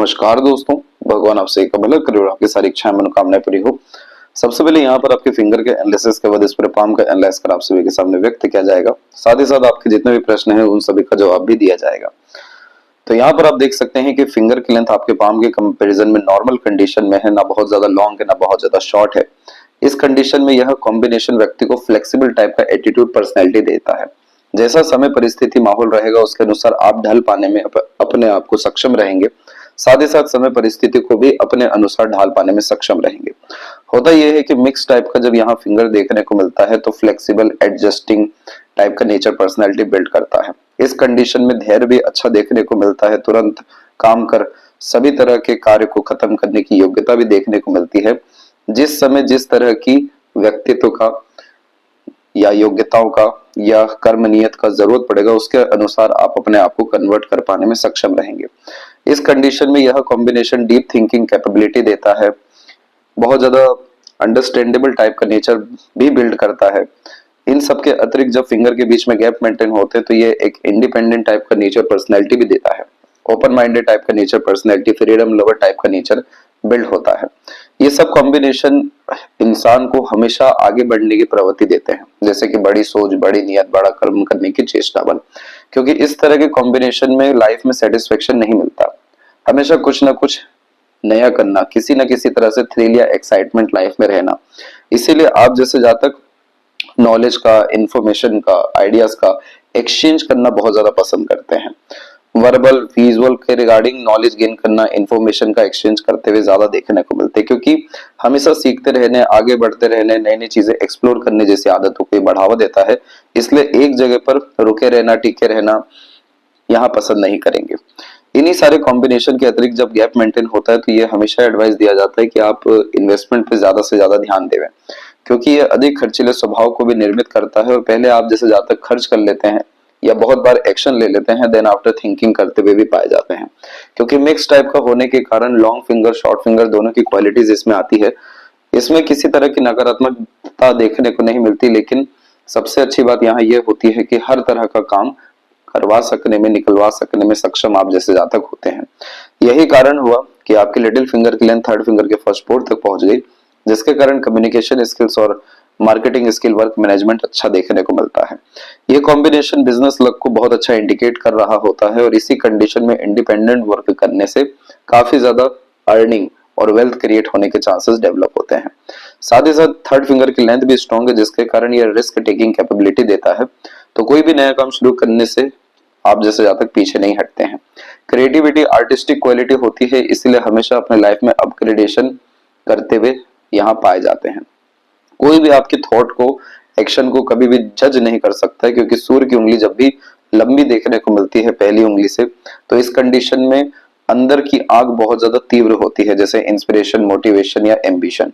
नमस्कार दोस्तों, भगवान आपसे एक भला करे और आपकी सारी इच्छाएं मनोकामनाएं पूरी हो। सबसे पहले यहाँ पर आपके फिंगर के एनालिसिस के बाद इस पर पाम का एनालाइज कर आप सभी के सामने व्यक्त किया जाएगा। साथ ही साथ आपके जितने भी प्रश्न हैं उन सभी का जवाब भी दिया जाएगा। तो यहाँ पर आप देख सकते हैं कि फिंगर की लेंथ आपके पाम के कंपैरिजन में नॉर्मल कंडीशन में है, ना बहुत ज्यादा लॉन्ग है ना बहुत ज्यादा शॉर्ट है। इस कंडीशन में यह कॉम्बिनेशन व्यक्ति को फ्लेक्सिबल टाइप का एटीट्यूड पर्सनैलिटी देता है। जैसा समय परिस्थिति माहौल रहेगा उसके अनुसार आप ढल पाने में अपने आप को सक्षम रहेंगे। साथ ही साथ समय परिस्थिति को भी अपने अनुसार ढाल पाने में सक्षम रहेंगे। होता यह है कि मिक्स टाइप का जब यहाँ फिंगर देखने को मिलता है तो फ्लेक्सिबल एडजस्टिंग टाइप का नेचर पर्सनैलिटी बिल्ड करता है। इस कंडीशन में धैर्य भी अच्छा देखने को मिलता है, तुरंत काम कर सभी तरह के कार्य को खत्म करने की योग्यता भी देखने को मिलती है। जिस समय जिस तरह की व्यक्तित्व का या योग्यताओं का या कर्म नियत का जरूरत पड़ेगा उसके अनुसार आप अपने आप को कन्वर्ट कर पाने में सक्षम रहेंगे। इस कंडीशन में यह कॉम्बिनेशन डीप थिंकिंग कैपेबिलिटी देता है, बहुत ज्यादा अंडरस्टैंडेबल टाइप का नेचर भी बिल्ड करता है। इन सब के अतिरिक्त जब फिंगर के बीच में गैप मेंटेन होते हैं तो ये एक इंडिपेंडेंट टाइप का नेचर पर्सनैलिटी भी देता है, ओपन माइंडेड टाइप का nature personality, freedom lover type का नेचर बिल्ड होता है। ये सब कॉम्बिनेशन इंसान को हमेशा आगे बढ़ने की प्रवृत्ति देते हैं, जैसे कि बड़ी सोच, बड़ी नियत, बड़ा कर्म करने की चेष्टा बल। क्योंकि इस तरह के कॉम्बिनेशन में लाइफ में सेटिस्फेक्शन नहीं मिलता, हमेशा कुछ ना कुछ नया करना, किसी न किसी तरह से थ्रिल या एक्साइटमेंट लाइफ में रहना। इसीलिए आप जैसे जातक नॉलेज का, इंफॉर्मेशन का, आइडियाज का एक्सचेंज करना बहुत ज्यादा पसंद करते हैं। वर्बल विजुअल के रिगार्डिंग नॉलेज गेन करना, इंफॉर्मेशन का एक्सचेंज करते हुए ज्यादा देखने को मिलते हैं, क्योंकि हमेशा सीखते रहने, आगे बढ़ते रहने, नई नई चीजें एक्सप्लोर करने जैसी आदतों को बढ़ावा देता है। इसलिए एक जगह पर रुके रहना, टिके रहना यहाँ पसंद नहीं करेंगे। इन्हीं सारे कॉम्बिनेशन के अतिरिक्त जब गैप मेंटेन होता है तो ये हमेशा एडवाइस दिया जाता है कि आप इन्वेस्टमेंट पे ज्यादा से ज्यादा ध्यान देवें, क्योंकि ये अधिक खर्चीले स्वभाव को भी निर्मित करता है। और पहले आप जैसे ज्यादा खर्च कर लेते हैं या बहुत बार एक्शन ले लेते हैं, देन आफ्टर थिंकिंग करते हुए भी पाए जाते हैं। क्योंकि मिक्स टाइप का होने के कारण लॉन्ग फिंगर, शॉर्ट फिंगर दोनों की क्वालिटीज इसमें आती है। इसमें किसी तरह की नकारात्मकता देखने को नहीं मिलती, लेकिन सबसे अच्छी बात यहाँ ये होती है कि हर तरह का काम करवा सकने में, निकलवा सकने में सक्षम आप जैसे जातक होते हैं। यही कारण हुआ कि आपके लिटिल फिंगर की लेंथ थर्ड फिंगर के फर्स्ट फोर्थ तक पहुंच गई, जिसके कारण कम्युनिकेशन स्किल्स और मार्केटिंग स्किल, वर्क मैनेजमेंट अच्छा देखने को मिलता है। ये कॉम्बिनेशन बिजनेस लक को बहुत अच्छा इंडिकेट कर रहा होता है और इसी कंडीशन में इंडिपेंडेंट वर्क करने से काफी ज्यादा अर्निंग और वेल्थ क्रिएट होने के चांसेस डेवलप होते हैं। साथ ही साथ थर्ड फिंगर की लेंथ भी स्ट्रॉन्ग है, जिसके कारण ये रिस्क टेकिंग कैपेबिलिटी देता है। तो कोई भी नया काम शुरू करने से आप जैसे जातक पीछे नहीं हटते हैं। क्रिएटिविटी, आर्टिस्टिक क्वालिटी होती है, इसलिए हमेशा अपने लाइफ में अपग्रेडेशन करते हुए यहाँ पाए जाते हैं। कोई भी आपके थॉट को, एक्शन को कभी भी जज नहीं कर सकता है, क्योंकि सूर्य की उंगली जब भी लंबी देखने को मिलती है पहली उंगली से, तो इस कंडीशन में अंदर की आग बहुत ज्यादा तीव्र होती है, जैसे इंस्पिरेशन, मोटिवेशन या एम्बिशन।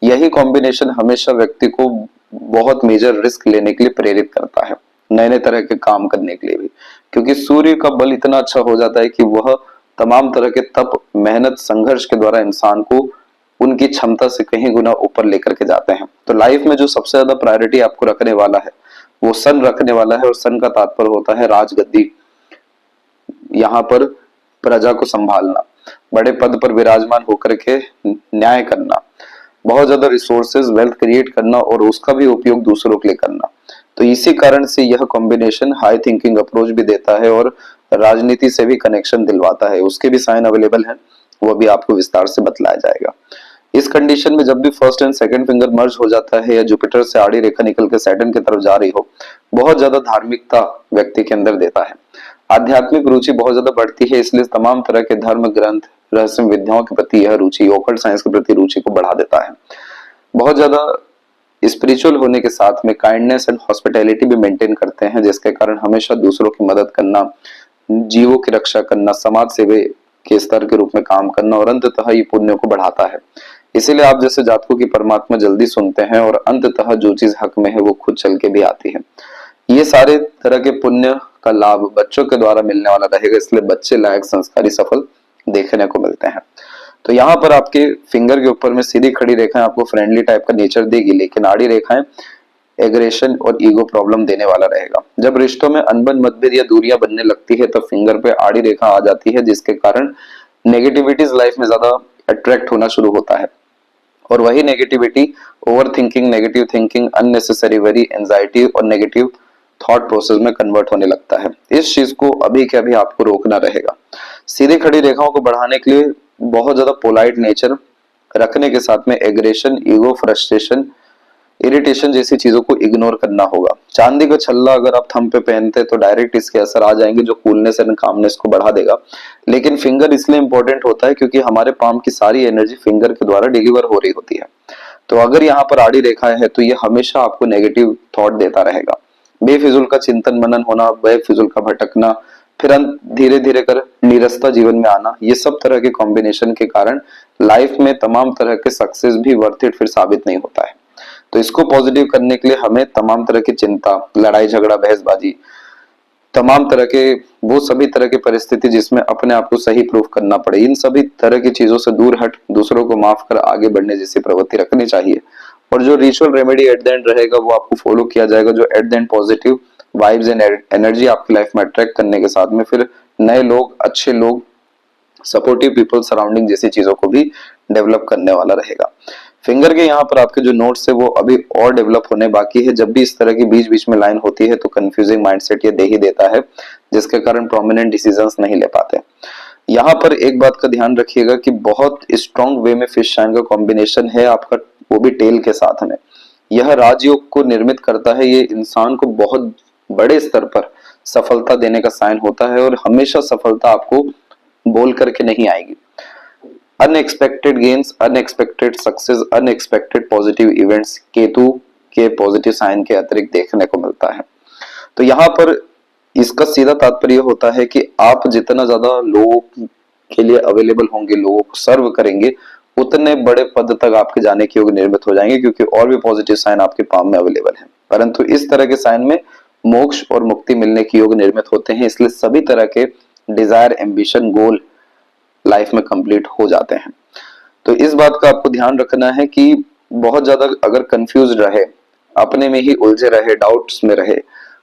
यही कॉम्बिनेशन हमेशा व्यक्ति को बहुत मेजर रिस्क लेने के लिए प्रेरित करता है, नए नए तरह के काम करने के लिए भी। क्योंकि सूर्य का बल इतना अच्छा हो जाता है कि वह तमाम तरह के तप, मेहनत, संघर्ष के द्वारा इंसान को उनकी क्षमता से कहीं गुना ऊपर लेकर के जाते हैं। तो लाइफ में जो सबसे ज्यादा प्रायोरिटी आपको रखने वाला है वो सन रखने वाला है, और सन का तात्पर्य होता है राजगद्दी, यहाँ पर प्रजा को संभालना, बड़े पद पर विराजमान होकर के न्याय करना, बहुत ज्यादा रिसोर्सेज, वेल्थ क्रिएट करना और उसका भी उपयोग दूसरों के लिए करना। तो इसी कारण से यह कॉम्बिनेशन हाई थिंकिंग अप्रोच भी देता है और राजनीति से भी कनेक्शन दिलवाता है। उसके भी साइन अवेलेबल है, वो भी आपको विस्तार से बतलाया जाएगा। इस कंडीशन में जब भी फर्स्ट एंड सेकंड फिंगर मर्ज हो जाता है या जुपिटर से आड़ी रेखा निकल के सैटर्न की तरफ जा रही हो, बहुत ज्यादा धार्मिकता व्यक्ति के अंदर देता है। आध्यात्मिक रुचि बहुत ज्यादा बढ़ती है, इसलिए तमाम तरह के धर्म ग्रंथ, रहस्य विद्याओं के प्रति यह रुचि, ओकल्ट साइंस के प्रति रुचि को बढ़ा देता है। बहुत ज्यादा स्पिरिचुअल होने के साथ में काइंडनेस एंड हॉस्पिटैलिटी भी मेंटेन करते हैं, जिसके कारण हमेशा दूसरों की मदद करना, जीवों की रक्षा करना, समाज सेवा के स्तर के रूप में काम करना और अंततः ये पुण्य को बढ़ाता है। इसीलिए आप जैसे जातकों की परमात्मा जल्दी सुनते हैं और अंततः जो चीज हक में है वो खुद चल के भी आती है। ये सारे तरह के पुण्य का लाभ बच्चों के द्वारा मिलने वाला रहेगा, इसलिए बच्चे लायक, संस्कारी, सफल देखने को मिलते हैं। तो यहाँ पर आपके फिंगर के ऊपर में सीधी खड़ी रेखाएं आपको फ्रेंडली टाइप का नेचर देगी, लेकिन आड़ी रेखाएं एग्रेशन और ईगो प्रॉब्लम देने वाला रहेगा। जब रिश्तों में अनबन, मतभेद या दूरियां बनने लगती है तब फिंगर पे आड़ी रेखा आ जाती है, जिसके कारण नेगेटिविटीज लाइफ में ज्यादा अट्रैक्ट होना शुरू होता है, और वही negativity over thinking, negative thinking, unnecessary worry, anxiety और नेगेटिव थॉट प्रोसेस में कन्वर्ट होने लगता है। इस चीज को अभी के अभी आपको रोकना रहेगा। सीधी खड़ी रेखाओं को बढ़ाने के लिए बहुत ज्यादा पोलाइट नेचर रखने के साथ में एग्रेशन, ईगो, फ्रस्ट्रेशन, इरिटेशन जैसी चीजों को इग्नोर करना होगा। चांदी का छल्ला अगर आप थंब पे पहनते हैं तो डायरेक्ट इसके असर आ जाएंगे जो कूलनेस एंड कामनेस को बढ़ा देगा। लेकिन फिंगर इसलिए इंपॉर्टेंट होता है क्योंकि हमारे पाम की सारी एनर्जी फिंगर के द्वारा डिलीवर हो रही होती है। तो अगर यहाँ पर आड़ी रेखा है तो ये हमेशा आपको नेगेटिव थॉट देता रहेगा। बेफिजुल का चिंतन मनन होना, बेफिजुल का भटकना, फिर धीरे धीरे कर नीरसता जीवन में आना, ये सब तरह के कॉम्बिनेशन के कारण लाइफ में तमाम तरह के सक्सेस भी वर्थ इट फिर साबित नहीं होता है। तो इसको पॉजिटिव करने के लिए हमें तमाम तरह की चिंता, लड़ाई झगड़ा, बहसबाजी, तमाम तरह के वो सभी तरह की परिस्थिति जिसमें अपने आप को सही प्रूफ करना पड़े, इन सभी तरह की चीजों से दूर हट दूसरों को माफ कर आगे बढ़ने जैसी प्रवृत्ति रखनी चाहिए। और जो ritual remedy at the end रहेगा वो आपको फॉलो किया जाएगा, जो at the end positive vibes and energy आपकी लाइफ में अट्रैक्ट करने के साथ में फिर नए लोग, अच्छे लोग, सपोर्टिव पीपल सराउंडिंग जैसी चीजों को भी डेवलप करने वाला रहेगा। फिंगर के यहाँ पर आपके जो नोट्स है वो अभी और डेवलप होने बाकी है। जब भी इस तरह की बीच बीच में लाइन होती है तो कंफ्यूजिंग माइंडसेट ये दे ही देता है, जिसके कारण प्रोमिनेंट डिसीजंस नहीं ले पाते। यहाँ पर एक बात का ध्यान रखिएगा कि बहुत स्ट्रॉन्ग वे में फिश शाइन का कॉम्बिनेशन है आपका, वो भी टेल के साथ में। यह राजयोग को निर्मित करता है, ये इंसान को बहुत बड़े स्तर पर सफलता देने का साइन होता है, और हमेशा सफलता आपको बोल करके नहीं आएगी। Unexpected gains, unexpected success, unexpected positive events Ketu के पॉजिटिव साइन के अतिरिक्त देखने को मिलता है। तो यहाँ पर इसका सीधा तात्पर्य होता है कि आप जितना ज्यादा लोगों के लिए अवेलेबल होंगे, लोगों को सर्व करेंगे, उतने बड़े पद तक आपके जाने के योग निर्मित हो जाएंगे, क्योंकि और भी पॉजिटिव साइन आपके पाम में अवेलेबल है। परंतु इस तरह के साइन में मोक्ष और मुक्ति मिलने के योग निर्मित होते हैं, इसलिए सभी तरह के डिजायर, एम्बिशन, गोल लाइफ में कंप्लीट हो जाते हैं। तो इस बात का आपको ध्यान रखना है कि बहुत ज्यादा अगर कंफ्यूज रहे, अपने में ही उलझे रहे, डाउट्स में रहे,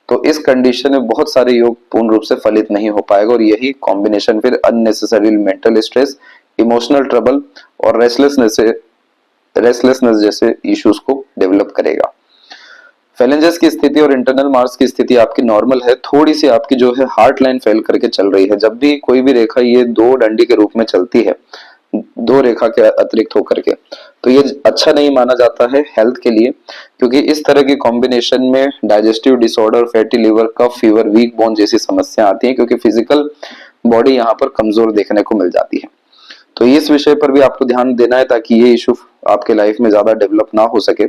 तो इस कंडीशन में बहुत सारे योग पूर्ण रूप से फलित नहीं हो पाएगा, और यही कॉम्बिनेशन फिर unnecessary mental stress, emotional trouble और रेस्टलेसनेस जैसे इश्यूज को डेवलप करेगा। फेलेंजेस की स्थिति और इंटरनल मार्स की स्थिति आपकी नॉर्मल है, थोड़ी सी आपकी जो है हार्ट लाइन फेल करके चल रही है। जब भी कोई भी रेखा ये दो डंडी के रूप में चलती है, दो रेखा के अतिरिक्त होकर के, तो ये अच्छा नहीं माना जाता है हेल्थ के लिए, क्योंकि इस तरह के कॉम्बिनेशन में डाइजेस्टिव डिसऑर्डर, फैटी लिवर, कफ, फीवर, वीक बोन जैसी समस्या आती है, क्योंकि फिजिकल बॉडी यहाँ पर कमजोर देखने को मिल जाती है। तो इस विषय पर भी आपको ध्यान देना है ताकि ये इशू आपके लाइफ में ज्यादा डेवलप ना हो सके।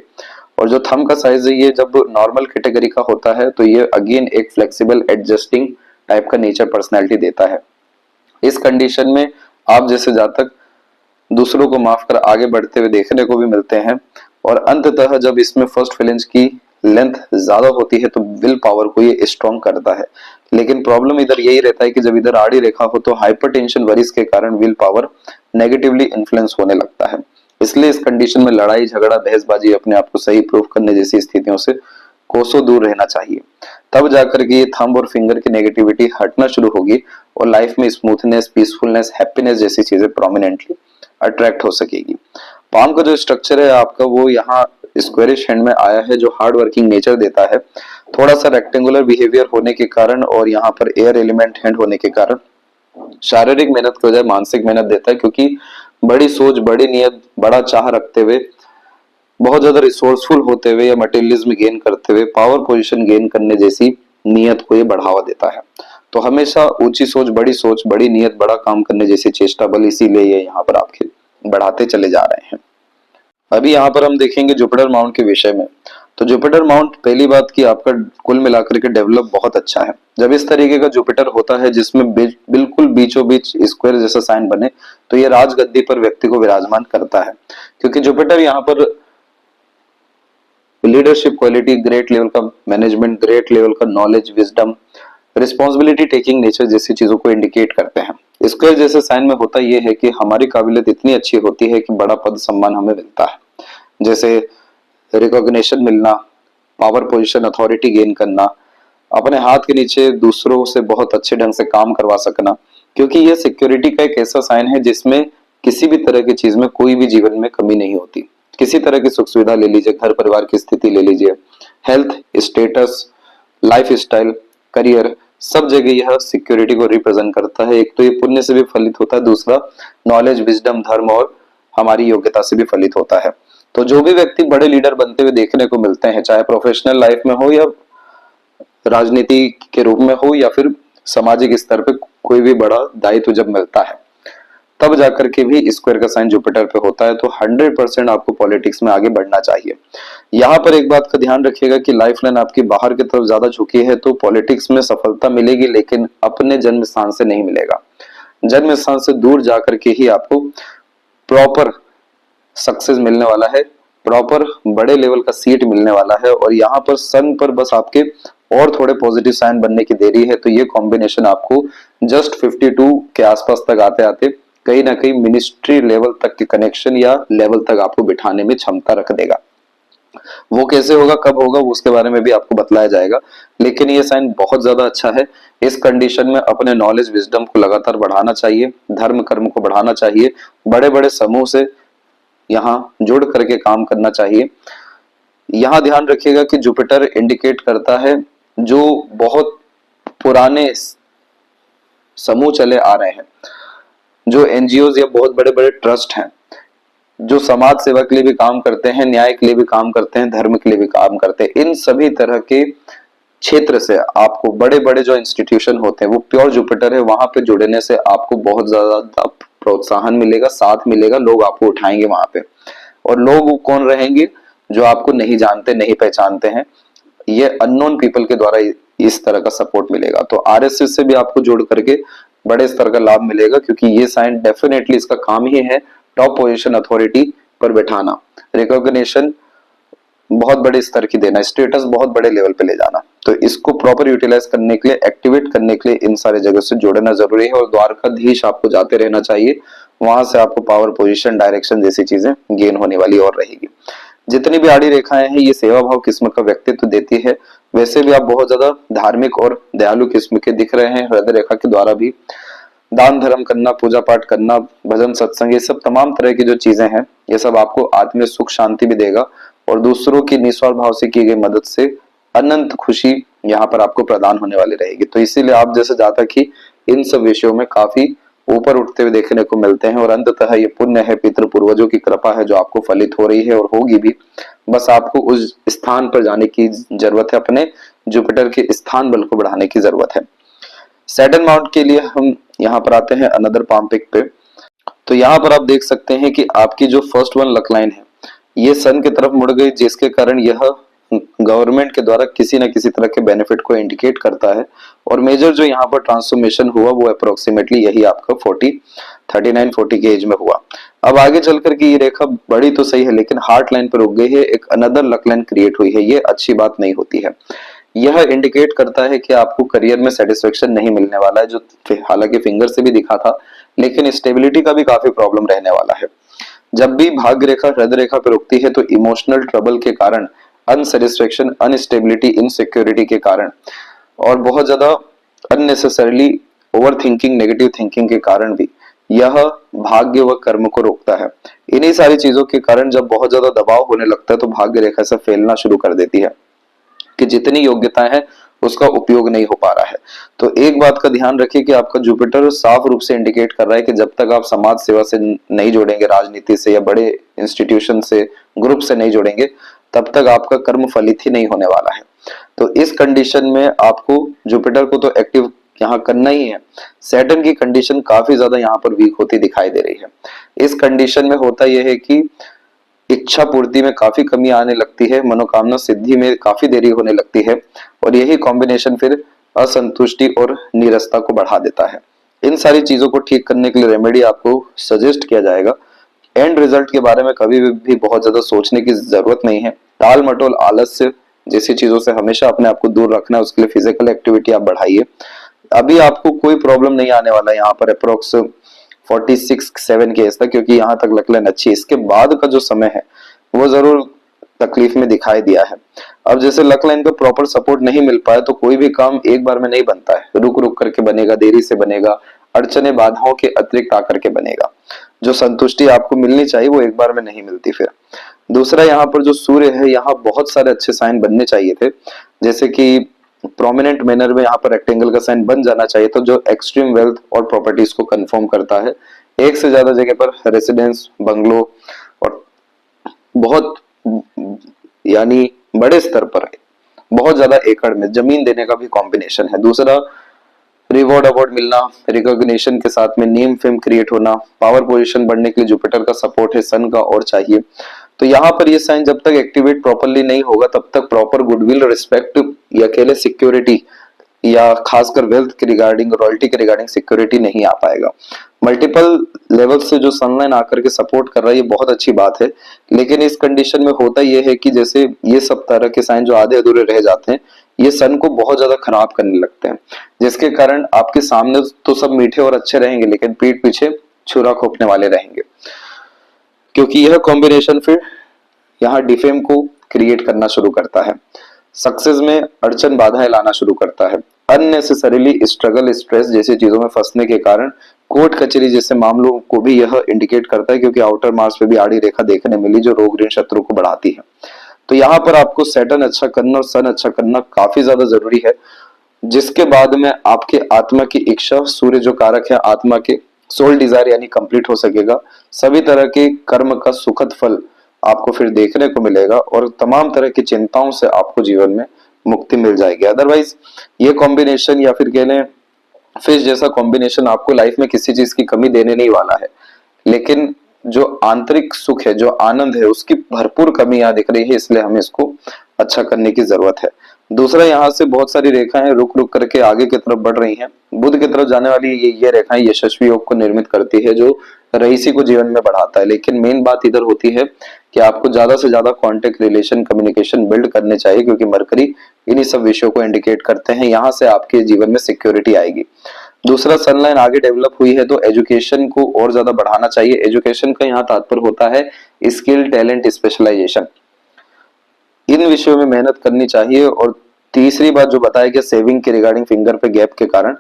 और जो थंब का साइज है ये जब नॉर्मल कैटेगरी का होता है तो ये अगेन एक फ्लेक्सिबल, एडजस्टिंग टाइप का नेचर, पर्सनैलिटी देता है। इस कंडीशन में आप जैसे जातक दूसरों को माफ कर आगे बढ़ते हुए देखने को भी मिलते हैं, और अंततः जब इसमें फर्स्ट फेलेंज की लेंथ ज्यादा होती है तो विल पावर को ये स्ट्रॉन्ग करता है। लेकिन प्रॉब्लम इधर यही रहता है कि जब इधर आड़ी रेखा हो तो हाइपरटेंशन, वरीज के कारण विल पावर नेगेटिवली इन्फ्लुएंस होने लगता है। इसलिए इस कंडीशन में लड़ाई झगड़ा, बहसबाजी, अपने आप को सही प्रूफ करने जैसी स्थितियों से कोसों दूर रहना चाहिए। तब जाकर के ये थंब और फिंगर की नेगेटिविटी हटना शुरू होगी और लाइफ में स्मूथनेस, पीसफुलनेस, हैप्पीनेस जैसी चीजें प्रोमिनेंटली अट्रैक्ट हो सकेगी। पाम का जो स्ट्रक्चर है आपका वो यहाँ स्क्वेरिश हैंड में आया है, जो हार्ड वर्किंग नेचर देता है। थोड़ा सा रेक्टेंगुलर बिहेवियर होने के कारण और यहाँ पर एयर एलिमेंट हैंड होने के कारण शारीरिक मेहनत के बजाय मानसिक मेहनत देता है, क्योंकि बड़ी सोच, बड़ी नियत, बड़ा चाह रखते हुए, बहुत ज्यादा रिसोर्सफुल होते हुए या मटेरियलिज्म गेन करते हुए पावर पोजीशन गेन करने जैसी नियत को ये बढ़ावा देता है। तो हमेशा ऊंची सोच, बड़ी नियत, बड़ा काम करने जैसी चेष्टा बल, इसीलिए ये यहाँ पर आपके बढ़ाते चले जा रहे हैं। अभी यहाँ पर हम देखेंगे जुपिटर माउंट के विषय में। तो जुपिटर माउंट, पहली बात कि आपका कुल मिलाकर के डेवलप बहुत अच्छा है। जब इस तरीके का जुपिटर होता है जिसमें बिल्कुल बीचों बीच स्क्वायर जैसा साइन बने तो ये राजगद्दी पर व्यक्ति को विराजमान करता है, क्योंकि जुपिटर यहाँ पर लीडरशिप क्वालिटी, ग्रेट लेवल का मैनेजमेंट, ग्रेट लेवल का knowledge, wisdom, responsibility taking nature जैसी चीजों को इंडिकेट करते हैं। स्क्वायर जैसे साइन में होता यह है कि हमारी काबिलियत इतनी अच्छी होती है कि बड़ा पद सम्मान हमें मिलता है, जैसे रिकॉग्निशन मिलना, पावर पोजीशन, अथॉरिटी गेन करना, अपने हाथ के नीचे दूसरों से बहुत अच्छे ढंग से काम करवा सकना, क्योंकि ये सिक्योरिटी का एक ऐसा साइन है जिसमें किसी भी तरह की चीज में कोई भी जीवन में कमी नहीं होती। किसी तरह की सुख सुविधा ले लीजिए, घर परिवार की स्थिति ले लीजिए, health status, life style, career, सब जगह यह सिक्योरिटी को रिप्रेजेंट करता है। एक तो ये पुण्य से भी फलित होता है, दूसरा नॉलेज, विजडम, धर्म और हमारी योग्यता से भी फलित होता है। तो जो भी व्यक्ति बड़े लीडर बनते हुए देखने को मिलते हैं, चाहे प्रोफेशनल लाइफ में हो या राजनीति के रूप में हो या फिर सामाजिक स्तर पे कोई भी बड़ा दायित्व जब मिलता है, तब जाकर के भी स्क्वायर का साइन जुपिटर पे होता है। तो 100% आपको पॉलिटिक्स में आगे बढ़ना चाहिए। यहाँ पर एक बात का ध्यान रखिएगा कि लाइफ लाइन आपकी बाहर की तरफ ज्यादा झुकी है तो पॉलिटिक्स में सफलता मिलेगी, लेकिन अपने जन्म स्थान से नहीं मिलेगा। जन्म स्थान से दूर जाकर के ही आपको प्रॉपर सक्सेस मिलने वाला है, प्रॉपर बड़े लेवल का सीट मिलने वाला है। और यहाँ पर सन पर बस आपके और थोड़े पॉजिटिव साइन बनने की देरी है। तो ये कॉम्बिनेशन आपको जस्ट 52 के आसपास तक आते आते कहीं ना कहीं मिनिस्ट्री लेवल तक के कनेक्शन या लेवल तक आपको बिठाने में क्षमता रख देगा। वो कैसे होगा, कब होगा, उसके बारे में भी आपको बतलाया जाएगा। लेकिन ये साइन बहुत ज्यादा अच्छा है। इस कंडीशन में अपने नॉलेज, विजडम को लगातार बढ़ाना चाहिए, धर्म कर्म को बढ़ाना चाहिए, बड़े बड़े समूह से यहाँ जुड़ करके काम करना चाहिए। यहाँ ध्यान रखिएगा कि जुपिटर इंडिकेट करता है जो बहुत पुराने समूह चले आ रहे हैं, जो एनजीओ या बहुत बड़े बड़े ट्रस्ट हैं, जो समाज सेवा के लिए भी काम करते हैं, न्याय के लिए भी काम करते हैं, धर्म के लिए भी काम करते हैं। इन सभी तरह के क्षेत्र से आपको बड़े बड़े जो इंस्टीट्यूशन होते हैं वो प्योर जुपिटर है, वहां पे जुड़ने से आपको बहुत ज्यादा प्रोत्साहन मिलेगा, साथ मिलेगा, लोग आपको उठाएंगे वहां पे। और लोग कौन रहेंगे, जो आपको नहीं जानते, नहीं पहचानते हैं, ये अननोन पीपल के द्वारा इस तरह का सपोर्ट मिलेगा। तो आरएसएस से भी आपको जोड़ करके बड़े स्तर का लाभ मिलेगा, क्योंकि ये साइन डेफिनेटली इसका काम ही है टॉप पोजीशन अथॉरिटी पर बैठाना, रिकॉग्निशन बहुत बड़े स्तर की देना, स्टेटस बहुत बड़े लेवल पे ले जाना। तो इसको प्रॉपर यूटिलाइज करने के लिए, एक्टिवेट करने के लिए इन सारे जगह से जोड़ना जरूरी है। और द्वारकाधीश आपको जाते रहना चाहिए, वहां से आपको पावर, पोजीशन, डायरेक्शन जैसी चीजें गेन होने वाली और रहेगी। जितनी भी आड़ी रेखाएं हैं ये सेवा भाव किस्म का व्यक्तित्व देती है। वैसे भी आप बहुत ज्यादा धार्मिक और दयालु किस्म के दिख रहे हैं। हृदय रेखा के द्वारा भी दान धर्म करना, पूजा पाठ करना, भजन सत्संग, ये सब तमाम तरह की जो चीजें हैं ये सब आपको आत्मिक सुख शांति भी देगा और दूसरों की निस्वार्थ भाव से की गई मदद से अनंत खुशी यहाँ पर आपको प्रदान होने वाली रहेगी। तो इसीलिए आप जैसे जातक ही इन सब विषयों में काफी ऊपर उठते हुए देखने को मिलते हैं। और अंततः ये पुण्य है, पितृ पूर्वजों की कृपा है जो आपको फलित हो रही है और होगी भी। बस आपको उस स्थान पर जाने की जरूरत है, अपने जुपिटर के स्थान बल को बढ़ाने की जरूरत है। सैटर्न माउंट के लिए हम यहाँ पर आते हैं अनदर पाम पिक पे। तो यहाँ पर आप देख सकते हैं कि आपकी जो फर्स्ट वन लक लाइन है ये सन की तरफ मुड़ गई, जिसके कारण यह गवर्नमेंट के द्वारा किसी न किसी तरह के बेनिफिट को इंडिकेट करता है। और मेजर जो यहाँ पर ट्रांसफॉर्मेशन हुआ वो अप्रोक्सीमेटली यही आपका 39-40 के एज में हुआ। अब आगे चल करके ये रेखा बड़ी तो सही है लेकिन हार्ट लाइन पर रुक गई है, एक अनदर लक लाइन क्रिएट हुई है। ये अच्छी बात नहीं होती है। यह इंडिकेट करता है कि आपको करियर में सेटिस्फेक्शन नहीं मिलने वाला है, जो हालांकि फिंगर से भी दिखा था, लेकिन स्टेबिलिटी का भी काफी प्रॉब्लम रहने वाला है। जब भी भाग्य रेखा हृदय रेखा पर रुकती है तो इमोशनल ट्रबल के कारण, अनसेटिस्फेक्शन, अनस्टेबिलिटी, इनसिक्योरिटी के कारण और बहुत ज्यादा unnecessarily over thinking, negative thinking के कारण भी यह भाग्य व कर्म को रोकता है। इन्हीं सारी चीजों के कारण जब बहुत ज्यादा दबाव होने लगता है तो भाग्य रेखा से फैलना शुरू कर देती है कि जितनी योग्यताएं हैं उसका उपयोग नहीं हो पा रहा है। तो एक बात का ध्यान रखिए कि आपका जुपिटर साफ रूप से इंडिकेट कर रहा है कि जब तक आप समाज सेवा से नहीं जोड़ेंगे, राजनीति से या बड़े इंस्टीट्यूशन से, ग्रुप से नहीं जोड़ेंगे, तब तक आपका कर्म फलित ही नहीं होने वाला है। तो इस कंडीशन में आपको जुपिटर को तो एक्टिव यहाँ करना ही है। सैटर्न की कंडीशन काफी ज्यादा यहाँ पर वीक होती दिखाई दे रही है। इस कंडीशन में होता यह है कि इच्छा पूर्ति में काफी कमी आने लगती है, मनोकामना सिद्धि में काफी देरी होने लगती है और यही कॉम्बिनेशन फिर असंतुष्टि और नीरसता को बढ़ा देता है। इन सारी चीजों को ठीक करने के लिए रेमेडी आपको सजेस्ट किया जाएगा। एंड रिजल्ट के बारे में कभी भी बहुत ज्यादा सोचने की जरूरत नहीं है। टाल मटोल, आलस्य जैसी चीजों से हमेशा अपने आप को दूर रखना है। उसके लिए फिजिकल एक्टिविटी आप बढ़ाइए। अभी आपको कोई प्रॉब्लम नहीं आने वाला यहाँ पर अप्रोक्स 46-7 के एज तक, क्योंकि यहाँ तक लक लाइन अच्छी है। इसके बाद का जो समय है वो जरूर तकलीफ में दिखाई दिया है। अब जैसे लक लाइन का प्रॉपर सपोर्ट नहीं मिल पाया तो कोई भी काम एक बार में नहीं बनता है, रुक रुक करके बनेगा, देरी से बनेगा, अड़चने बाधाओं के अतिरिक्त आकर के बनेगा। जो संतुष्टि आपको मिलनी चाहिए वो एक बार में नहीं मिलती। फिर दूसरा, यहाँ पर जो सूर्य है, यहाँ बहुत सारे अच्छे साइन बनने चाहिए थे, जैसे कि प्रोमिनेंट मैनर में यहाँ पर रेक्टेंगल का साइन बन जाना चाहिए था, जो एक्सट्रीम वेल्थ और प्रॉपर्टीज को कंफर्म करता है। एक से ज्यादा जगह पर रेसिडेंस, बंगलो और बहुत यानी बड़े स्तर पर बहुत ज्यादा एकड़ में जमीन देने का भी कॉम्बिनेशन है। दूसरा, रिवॉर्ड अवार्ड मिलना, रिकॉग्निशन के साथ में नेम फेम क्रिएट होना, पावर पोजीशन बढ़ने के लिए जुपिटर का सपोर्ट है, सन का और चाहिए। तो यहाँ पर ये साइन जब तक एक्टिवेट प्रॉपरली नहीं होगा तब तक प्रॉपर गुडविल, रिस्पेक्ट या अकेले सिक्योरिटी या खासकर वेल्थ के रिगार्डिंग, रॉयल्टी के रिगार्डिंग सिक्योरिटी नहीं आ पाएगा। मल्टीपल लेवल से जो सनलाइन आकर के सपोर्ट कर रहा है ये बहुत अच्छी बात है, लेकिन इस कंडीशन में होता ये है कि जैसे ये सब तरह के साइन जो आधे अधूरे रह जाते हैं ये सन को बहुत ज्यादा खराब करने लगते हैं, जिसके कारण आपके सामने तो सब मीठे और अच्छे रहेंगे लेकिन पीठ पीछे छुरा खोपने वाले रहेंगे, क्योंकि यह कॉम्बिनेशन फिर यहाँ डिफेम को क्रिएट करना शुरू करता है, सक्सेस में अड़चन बाधाएं लाना शुरू करता है, अननेसेसरीली स्ट्रगल, स्ट्रेस जैसी चीजों में फंसने के कारण कोर्ट कचहरी जैसे मामलों को भी यह इंडिकेट करता है, क्योंकि आउटर मार्स पे भी आड़ी रेखा देखने मिली जो रोग ऋण शत्रु को बढ़ाती है। तो यहाँ पर आपको सैटर्न अच्छा करना और सन अच्छा करना काफी ज्यादा जरूरी है, जिसके बाद में आपके आत्मा की इच्छा, सूर्य जो कारक है आत्मा के, सोल डिजायर यानी कंप्लीट हो सकेगा। सभी तरह के कर्म का सुखद फल आपको फिर देखने को मिलेगा और तमाम तरह की चिंताओं से आपको जीवन में मुक्ति मिल जाएगी। अदरवाइज ये कॉम्बिनेशन या फिर कह लें फिश जैसा कॉम्बिनेशन आपको लाइफ में किसी चीज की कमी देने नहीं वाला है, लेकिन जो आंतरिक सुख है, जो आनंद है, उसकी भरपूर कमी यहाँ दिख रही है, इसलिए हमें इसको अच्छा करने की जरूरत है। दूसरा, यहाँ से बहुत सारी रेखाएं रुक रुक करके आगे की तरफ बढ़ रही हैं। बुध की तरफ जाने वाली ये रेखाएं यशस्वी योग को निर्मित करती है जो रईसी को जीवन में बढ़ाता है, लेकिन मेन बात इधर होती है कि आपको ज्यादा से ज्यादा कॉन्टेक्ट, रिलेशन, कम्युनिकेशन बिल्ड करने चाहिए, क्योंकि मरकरी इन्हीं सब विषयों को इंडिकेट करते हैं। यहाँ से आपके जीवन में सिक्योरिटी आएगी। दूसरा, सनलाइन आगे डेवलप हुई है तो एजुकेशन को और ज्यादा बढ़ाना चाहिए। एजुकेशन का यहाँ तात्पर्य होता है स्किल, टैलेंट, स्पेशलाइजेशन, इन विषयों में मेहनत करनी चाहिए। और तीसरी बात जो बताया गया सेविंग के रिगार्डिंग फिंगर पे गैप के कारण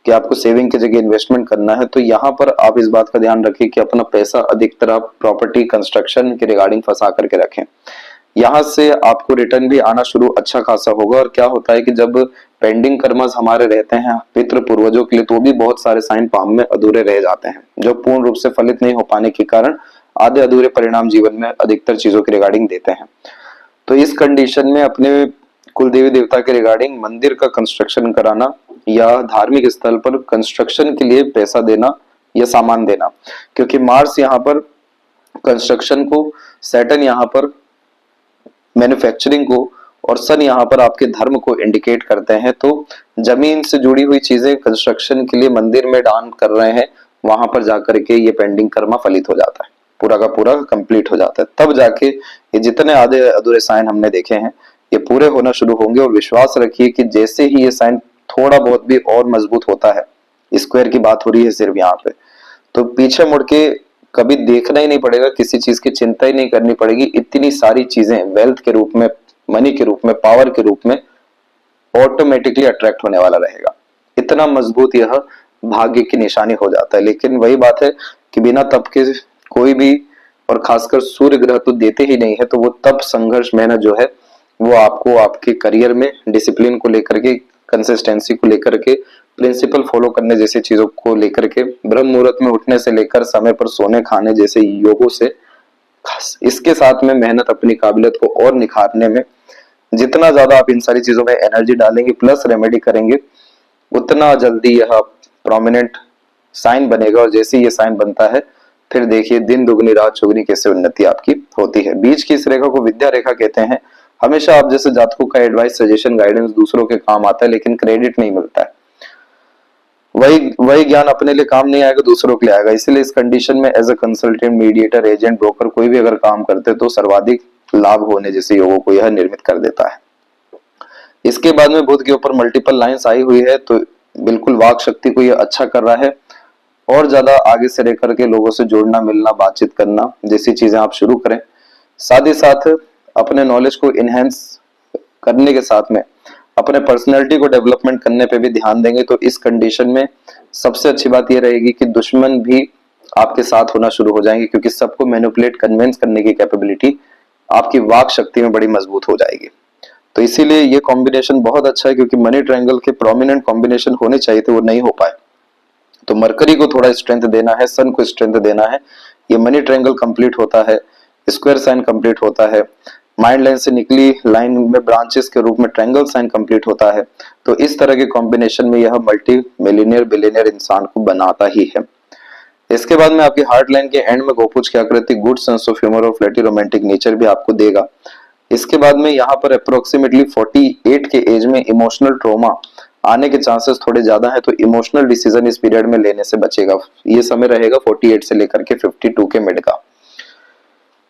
कि आपको सेविंग की जगह इन्वेस्टमेंट करना है, तो यहाँ पर आप इस बात का ध्यान रखें कि अपना पैसा अधिकतर आप प्रॉपर्टी, कंस्ट्रक्शन के रिगार्डिंग फंसा करके रखें। यहाँ से आपको रिटर्न भी आना शुरू अच्छा खासा होगा। और क्या होता है कि जब पेंडिंग कर्मस हमारे रहते हैं पितृ पूर्वजों के लिए, तो भी बहुत सारे साइन पाम में अधूरे रह जाते हैं, जो पूर्ण रूप से फलित नहीं हो पाने के कारण आधे अधूरे परिणाम जीवन में अधिकतर चीजों के रिगार्डिंग देते हैं। तो इस कंडीशन में अपने कुल देवी देवता के रिगार्डिंग मंदिर का कंस्ट्रक्शन कराना या धार्मिक स्थल पर कंस्ट्रक्शन के लिए पैसा देना या सामान देना, क्योंकि मार्स यहाँ पर कंस्ट्रक्शन को, सैटर्न यहाँ पर मैन्युफैक्चरिंग को और सन यहाँ पर आपके धर्म को इंडिकेट करते हैं। तो जमीन से जुड़ी हुई चीजें कंस्ट्रक्शन के लिए मंदिर में दान कर रहे हैं, वहां पर जाकर के ये पेंडिंग कर्मा फलित हो जाता है, पूरा का पूरा कंप्लीट हो जाता है। तब जाके ये जितने आधे अधूरे साइन हमने देखे हैं ये पूरे होना शुरू होंगे। और विश्वास रखिए कि जैसे ही ये साइन थोड़ा बहुत भी और मजबूत होता है, स्क्वायर की बात हो रही है सिर्फ यहाँ पे, तो पीछे मुड़ के कभी देखना ही नहीं पड़ेगा, किसी चीज की चिंता ही नहीं करनी पड़ेगी। इतनी सारी चीजें वेल्थ के रूप में, मनी के रूप में, पावर के रूप में ऑटोमेटिकली अट्रैक्ट होने वाला रहेगा। इतना मजबूत यह भाग्य की निशानी हो जाता है। लेकिन वही बात है कि बिना तप के कोई भी, और खासकर सूर्य ग्रह तो देते ही नहीं है, तो वो तप, संघर्ष, मेहनत जो है वो आपको आपके करियर में डिसिप्लिन को लेकर के, कंसिस्टेंसी को लेकर के, प्रिंसिपल फॉलो करने जैसी चीजों को लेकर के, ब्रह्म मुहूर्त में उठने से लेकर समय पर सोने खाने जैसे योगों से, इसके साथ में मेहनत, अपनी काबिलियत को और निखारने में जितना ज्यादा आप इन सारी चीजों में एनर्जी डालेंगे प्लस रेमेडी करेंगे, उतना जल्दी यह प्रोमिनेंट साइन बनेगा। और जैसे ये साइन बनता है फिर देखिए दिन दुगनी रात चौगुनी कैसे उन्नति आपकी होती है। बीच की इस रेखा को विद्या रेखा कहते हैं। हमेशा आप जैसे जातकों का एडवाइस, सजेशन, गाइडेंस दूसरों के काम आता है, लेकिन क्रेडिट नहीं मिलता है। वही ज्ञान अपने लिए काम नहीं आएगा, दूसरों के लिए आएगा। इसीलिए इस कंडीशन में as a consultant, mediator, agent, broker कोई भी अगर काम करते तो सर्वाधिक लाभ होने जैसे योगों को यह निर्मित कर देता है। इसके बाद में बुध के ऊपर मल्टीपल लाइंस आई हुई है, तो बिल्कुल वाक शक्ति को यह अच्छा कर रहा है। और ज्यादा आगे से रह करके लोगों से जुड़ना, मिलना, बातचीत करना जैसी चीजें आप शुरू करें। साथ ही साथ अपने नॉलेज को इनहेंस करने के साथ में अपने पर्सनैलिटी को डेवलपमेंट करने पे भी ध्यान देंगे, तो इस कंडीशन में सबसे अच्छी बात यह रहेगी कि दुश्मन भी आपके साथ होना शुरू हो जाएंगे, क्योंकि सबको मैनिपुलेट कन्विंस करने की कैपेबिलिटी आपकी वाक शक्ति में बड़ी मजबूत हो जाएगी। तो इसीलिए ये कॉम्बिनेशन बहुत अच्छा है, क्योंकि मनी ट्रायंगल के प्रोमिनेंट कॉम्बिनेशन होने चाहिए थे, वो नहीं हो पाए। तो मरकरी को थोड़ा स्ट्रेंथ देना है, सन को स्ट्रेंथ देना है, ये मनी ट्रायंगल कंप्लीट होता है, स्क्वायर साइन कंप्लीट होता है, माइंड लाइन से निकली लाइन में ब्रांचेस के रूप में ट्रायंगल साइन कंप्लीट होता है। तो इस तरह के कॉम्बिनेशन में यह मल्टी मिलियनियर बिलियनियर इंसान को बनाता ही है। इसके बाद में आपकी हार्ट लाइन के एंड में गोपुज की आकृति गुड सेंस ऑफ ह्यूमर और फ्लैटी रोमांटिक नेचर भी आपको देगा। इसके बाद में यहाँ पर अप्रोक्सीमेटली 48 के एज में इमोशनल ट्रॉमा आने के चांसेस थोड़े ज्यादा है, तो इमोशनल डिसीजन इस पीरियड में लेने से बचेगा। ये समय रहेगा 48 से लेकर के 52 के मिड का।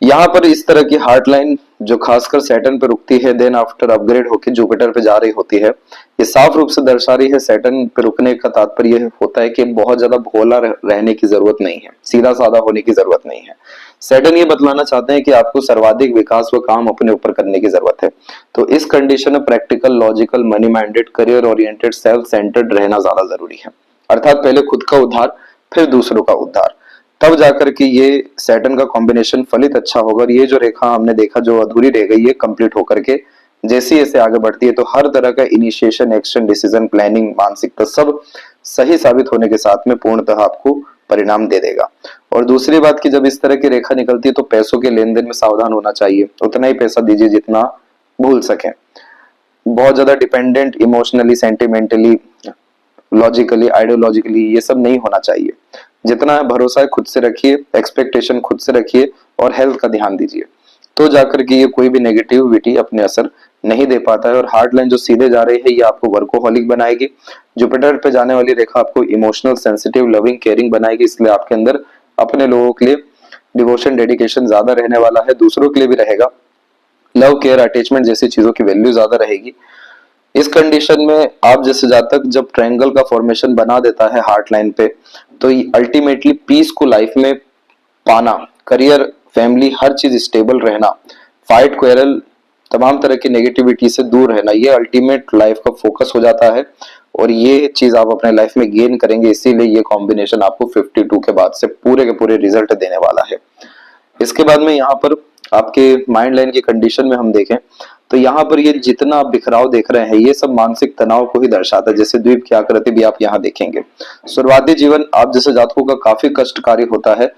यहाँ पर इस तरह की हार्ट लाइन जो खासकर सैटर्न पे रुकती है, देन आफ्टर अपग्रेड होकर जुपिटर पे जा रही होती है, ये साफ रूप से दर्शा रही है सैटर्न पे रुकने का तात्पर्य यह होता है कि बहुत ज्यादा भोला रहने की जरूरत नहीं है, सीधा साधा होने की जरूरत नहीं है। सैटर्न ये बतलाना चाहते हैं कि आपको सर्वाधिक विकास व काम अपने ऊपर करने की जरूरत है। तो इस कंडीशन में practical, logical, money minded, career oriented, self centred रहना ज्यादा जरूरी है। अर्थात पहले खुद का उद्धार, फिर दूसरों का उद्धार, तब जाकर के ये सैटर्न का कॉम्बिनेशन फलित अच्छा होगा। और ये जो रेखा हमने देखा जो अधूरी रह गई है, कंप्लीट होकर के जैसे जैसे आगे बढ़ती है, तो हर तरह का इनिशिएशन, एक्शन, डिसीजन, प्लानिंग, मानसिकता सब सही साबित होने के साथ में पूर्णतः आपको परिणाम दे देगा। और दूसरी बात की जब इस तरह की रेखा निकलती है तो पैसों के लेन देन में सावधान होना चाहिए, उतना ही पैसा दीजिए जितना भूल सके। बहुत ज्यादा dependent, emotionally, sentimentally, logically, ideologically ये सब नहीं होना चाहिए। जितना भरोसा है खुद से रखिए, एक्सपेक्टेशन खुद से रखिए और हेल्थ का ध्यान दीजिए, तो जाकर के ये कोई भी नेगेटिविटी अपने असर नहीं दे पाता है। और हार्ड लाइन जो सीधे जा रही है ये आपको वर्कोहॉलिक बनाएगी। जुपिटर पे जाने वाली रेखा आपको इमोशनल, सेंसिटिव, लविंग, केयरिंग बनाएगी, इसलिए आपके अंदर अपने लोगों के लिए डिवोशन, डेडिकेशन ज्यादा रहने वाला है, दूसरों के लिए भी रहेगा। लव, केयर, अटैचमेंट जैसी चीजों की वैल्यू ज्यादा रहेगी। इस कंडीशन में आप जैसे जातक जब ट्रायंगल का फॉर्मेशन बना देता है हार्ट लाइन पे, तो अल्टीमेटली पीस को लाइफ में पाना, करियर, फैमिली, हर चीज स्टेबल रहना, फाइट, क्वेरल, तमाम तरह की नेगेटिविटी से दूर रहना, ये अल्टीमेट लाइफ का फोकस हो जाता है। और ये चीज आप अपने लाइफ में गेन करेंगे, इसीलिए ये कॉम्बिनेशन आपको 52 के बाद से पूरे के पूरे रिजल्ट देने वाला है। इसके बाद में यहाँ पर आपके माइंड लाइन की कंडीशन में हम देखें तो यहाँ पर ये जितना आप बिखराव देख रहे हैं ये सब मानसिक तनाव को ही दर्शाता है। जैसे द्वीप की आकृति भी आप यहाँ देखेंगे। शुरुआती जीवन आप जैसे जातकों का काफी कष्टकारी होता है,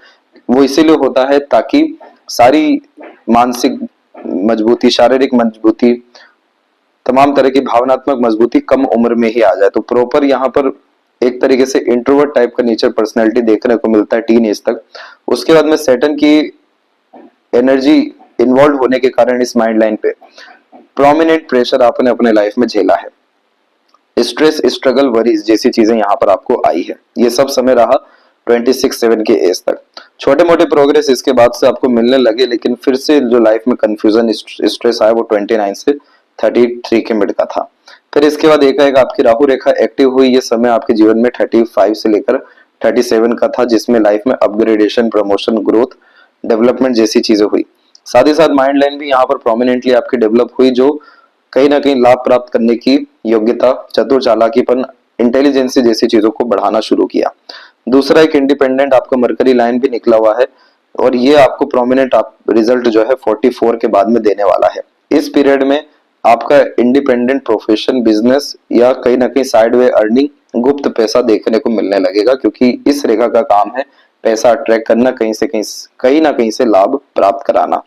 वो इसीलिए होता है ताकि सारी मानसिक मजबूती, शारीरिक मजबूती, तमाम तरह की भावनात्मक मजबूती कम उम्र में ही आ जाए। तो प्रॉपर यहाँ पर एक तरीके से इंट्रोवर्ट टाइप का नेचर, पर्सनैलिटी देखने को मिलता है टीन एज तक। उसके बाद में सैटर्न की एनर्जी इन्वॉल्व होने के कारण इस माइंड लाइन पे प्रोमिनेंट प्रेशर आपने अपने लाइफ में झेला है, स्ट्रेस, स्ट्रगल, वरीज जैसी चीजें यहाँ पर आपको आई है। ये सब समय रहा 26-7 के एज तक। छोटे मोटे प्रोग्रेस इसके बाद से आपको मिलने लगे, लेकिन फिर से जो लाइफ में कंफ्यूजन, स्ट्रेस आया वो 29 से 33 के मिड का था। फिर इसके बाद एकाएक आपकी राहु रेखा एक्टिव हुई। ये समय आपके जीवन में 35 से लेकर 37 का था, जिसमें लाइफ में अपग्रेडेशन, प्रमोशन, ग्रोथ, डेवलपमेंट जैसी चीजें हुई। साथ ही साथ माइंड लाइन भी यहाँ पर प्रोमिनेंटली आपकी डेवलप हुई, जो कहीं ना कहीं लाभ प्राप्त करने की योग्यता, चतुर चालाकीपन, इंटेलिजेंसी जैसी चीजों को बढ़ाना शुरू किया। दूसरा एक इंडिपेंडेंट आपका मरकरी लाइन भी निकला हुआ है और ये आपको प्रोमिनेंट रिजल्ट जो है 44 के बाद में देने वाला है। इस पीरियड में आपका इंडिपेंडेंट प्रोफेशन, बिजनेस या कहीं ना कहीं साइडवे अर्निंग, गुप्त पैसा देखने को मिलने लगेगा, क्योंकि इस रेखा का काम है पैसा अट्रैक्ट करना, कहीं ना कहीं से लाभ प्राप्त कराना।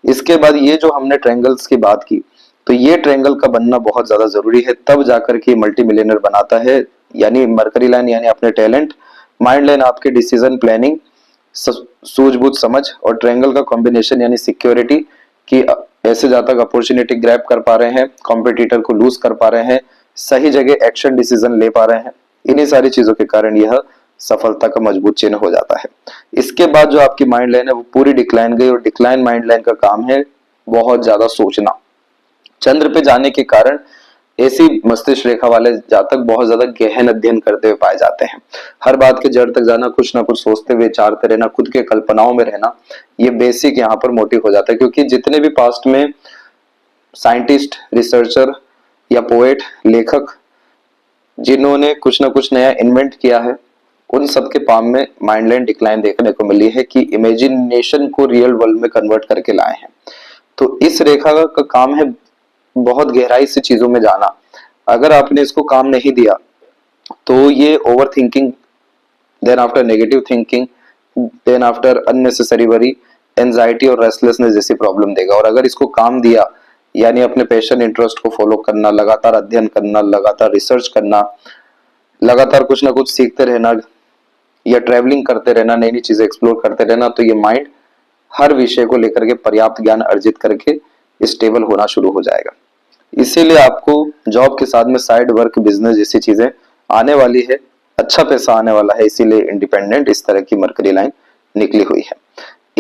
इसके बाद ये जो हमने ट्रायंगल्स की बात की, तो ये ट्रायंगल का बनना बहुत ज्यादा जरूरी है, तब जाकर के मल्टी मिलियनर बनाता है। यानी मरकरी लाइन यानी अपने टैलेंट, माइंड लाइन आपके डिसीजन, प्लानिंग, सूझबूझ, समझ, और ट्रायंगल का कॉम्बिनेशन यानी सिक्योरिटी की ऐसे जातक अपॉर्चुनिटी ग्रैब कर पा रहे हैं, कॉम्पिटिटर को लूज कर पा रहे हैं, सही जगह एक्शन डिसीजन ले पा रहे हैं। इन्हीं सारी चीजों के कारण यह सफलता का मजबूत चिन्ह हो जाता है। इसके बाद जो आपकी माइंड लाइन है वो पूरी डिक्लाइन गई, और डिक्लाइन माइंड लाइन का काम है बहुत ज्यादा सोचना। चंद्र पे जाने के कारण ऐसी मस्तिष्क रेखा वाले जातक बहुत ज्यादा गहन अध्ययन करते हुए पाए जाते हैं। हर बात के जड़ तक जाना, कुछ ना कुछ सोचते हुए, विचारते रहना, खुद के कल्पनाओं में रहना, ये बेसिक यहाँ पर मोटिव हो जाता है। क्योंकि जितने भी पास्ट में साइंटिस्ट, रिसर्चर या पोएट, लेखक जिन्होंने कुछ ना कुछ नया इन्वेंट किया है, उन सबके पाम में माइंडलाइन डिक्लाइन देखने को मिली है कि इमेजिनेशन को रियल वर्ल्ड में कन्वर्ट करके लाए हैं। तो इस रेखा का काम है बहुत गहराई से चीजों में जाना। अगर आपने इसको काम नहीं दिया तो ये over thinking, then after negative thinking, then after unnecessary worry, anxiety और रेस्टलेसनेस जैसी प्रॉब्लम देगा। और अगर इसको काम दिया, यानी अपने पैशन इंटरेस्ट को फॉलो करना, लगातार अध्ययन करना, लगातार रिसर्च करना, लगातार कुछ ना कुछ सीखते रहना या ट्रैवलिंग करते रहना, नई नई चीजें एक्सप्लोर करते रहना, तो ये माइंड हर विषय को लेकर के पर्याप्त ज्ञान अर्जित करके स्टेबल होना शुरू हो जाएगा। इसीलिए आपको जॉब के साथ में साइड वर्क, बिजनेस जैसी चीजें आने वाली है, अच्छा पैसा आने वाला है, इसीलिए इंडिपेंडेंट इस तरह की मरकरी लाइन निकली हुई है।